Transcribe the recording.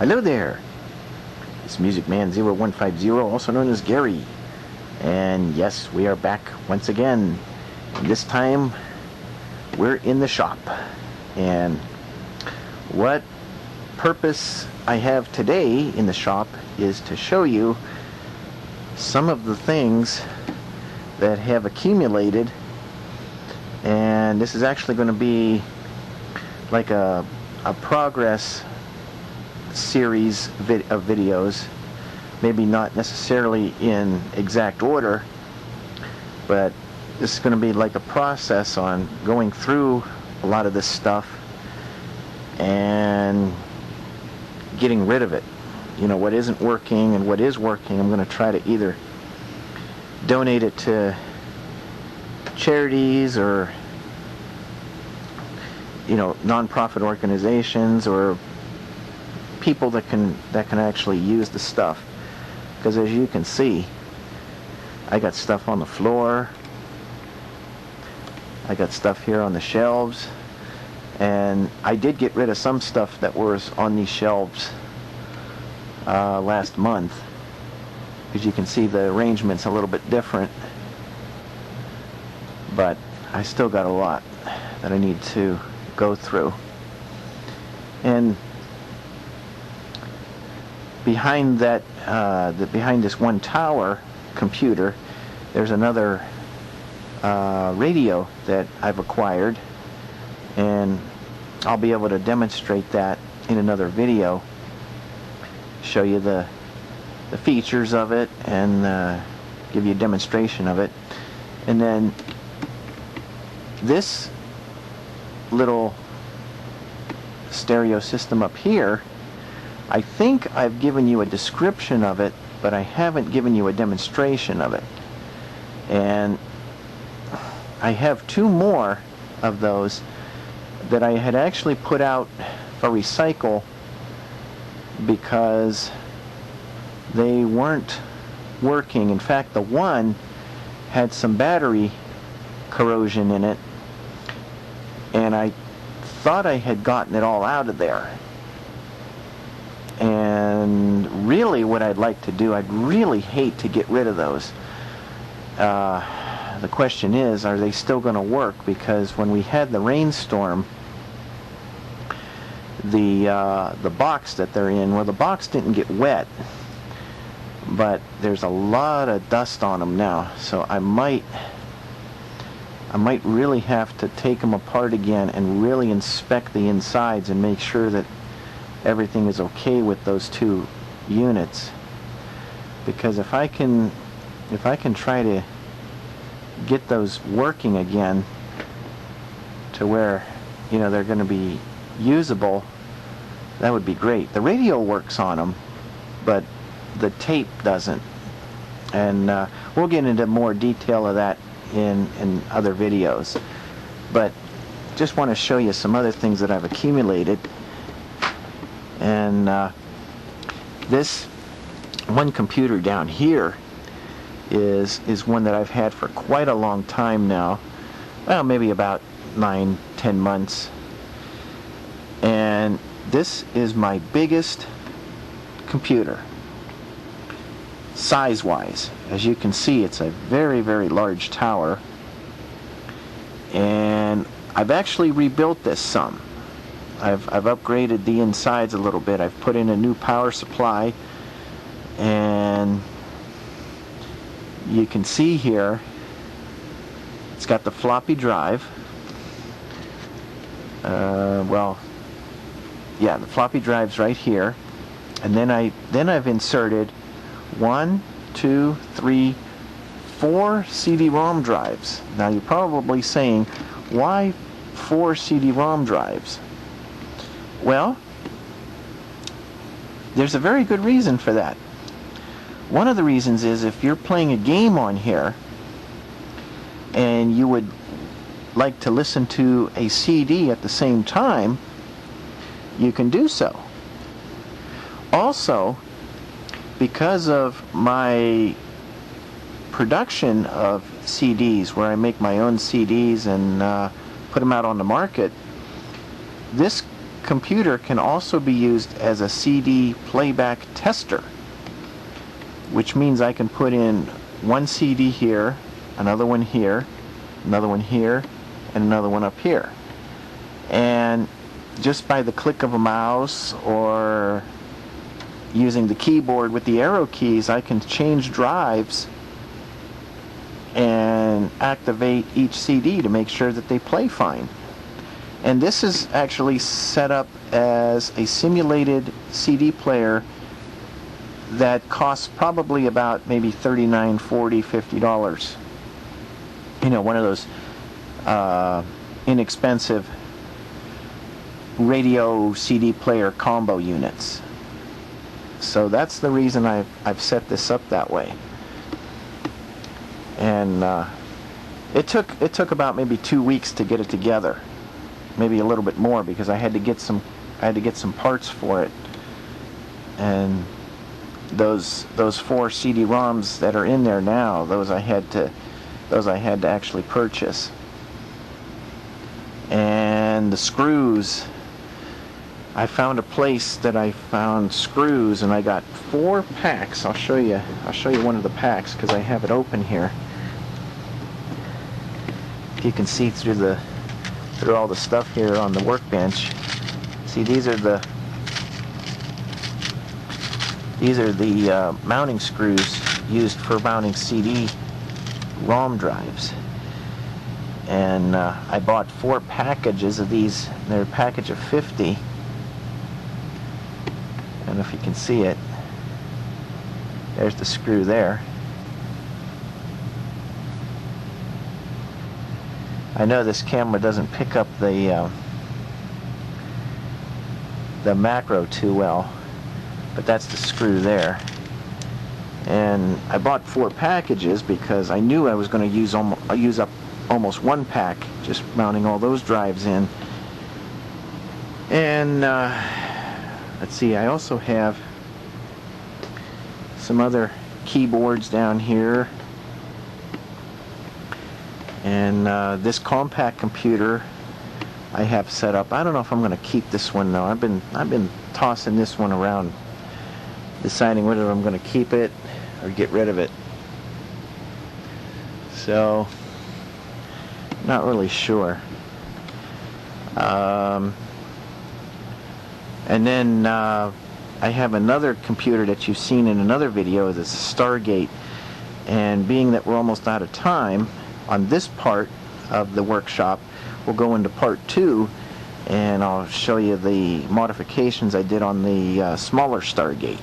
Hello there. It's Music Man 0150, also known as Gary. And yes, we are back once again. And this time, we're in the shop. And what purpose I have today in the shop is to show you some of the things that have accumulated. And this is actually going to be like a progress series of videos, maybe not necessarily in exact order, but this is going to be like a process on going through a lot of this stuff and getting rid of it. You know, what isn't working and what is working, I'm going to try to either donate it to charities or, you know, non-profit organizations or people that can actually use the stuff. Because as you can see, I got stuff on the floor, I got stuff here on the shelves, and I did get rid of some stuff that was on these shelves last month. As you can see, the arrangement's a little bit different, but I still got a lot that I need to go through. And behind that, behind this one tower computer, there's another radio that I've acquired, and I'll be able to demonstrate that in another video, show you the features of it and give you a demonstration of it. And then this little stereo system up here, I think I've given you a description of it, but I haven't given you a demonstration of it. And I have two more of those that I had actually put out for recycle because they weren't working. In fact, the one had some battery corrosion in it, and I thought I had gotten it all out of there. And really what I'd like to do, I'd really hate to get rid of those. The question is, are they still going to work? Because when we had the rainstorm, the box that they're in, well, the box didn't get wet, but there's a lot of dust on them now. So I might really have to take them apart again and really inspect the insides and make sure that everything is okay with those two units. Because if I can try to get those working again to where, you know, they're going to be usable, that would be great. The radio works on them, but the tape doesn't. And we'll get into more detail of that in other videos. But just want to show you some other things that I've accumulated. And this one computer down here is one that I've had for quite a long time now. Well, maybe about 9-10 months. And this is my biggest computer, size-wise. As you can see, it's a very, very large tower. And I've actually rebuilt this some. I've upgraded the insides a little bit. I've put in a new power supply, and you can see here it's got the floppy drive. Well, yeah, the floppy drive's right here, and then I've inserted 1, 2, 3, 4 CD-ROM drives. Now you're probably saying, why 4 CD-ROM drives? Well, there's a very good reason for that. One of the reasons is if you're playing a game on here and you would like to listen to a CD at the same time, you can do so. Also, because of my production of CDs, where I make my own CDs and put them out on the market, this computer can also be used as a CD playback tester, which means I can put in one CD here, another one here, another one here, and another one up here. And just by the click of a mouse or using the keyboard with the arrow keys, I can change drives and activate each CD to make sure that they play fine. And this is actually set up as a simulated CD player that costs probably about maybe $39, $40, $50. You know, one of those inexpensive radio CD player combo units. So that's the reason I've set this up that way. And it took about maybe 2 weeks to get it together, maybe a little bit more, because I had to get some parts for it. And those 4 CD-ROMs that are in there now, those I had to actually purchase. And the screws, I found a place that I found screws, and I got 4 packs. I'll show you one of the packs because I have it open here. You can see through all the stuff here on the workbench. See, these are the mounting screws used for mounting CD-ROM drives. And I bought 4 packages of these. They're a package of 50. I don't know if you can see it. There's the screw there. I know this camera doesn't pick up the macro too well, but that's the screw there. And I bought 4 packages because I knew I was going to use up almost 1 pack just mounting all those drives in. And let's see, I also have some other keyboards down here. And this compact computer I have set up. I don't know if I'm going to keep this one though. I've been tossing this one around, deciding whether I'm going to keep it or get rid of it. So, not really sure. And then I have another computer that you've seen in another video. It's a Stargate. And being that we're almost out of time on this part of the workshop, we'll go into part 2, and I'll show you the modifications I did on the smaller Stargate.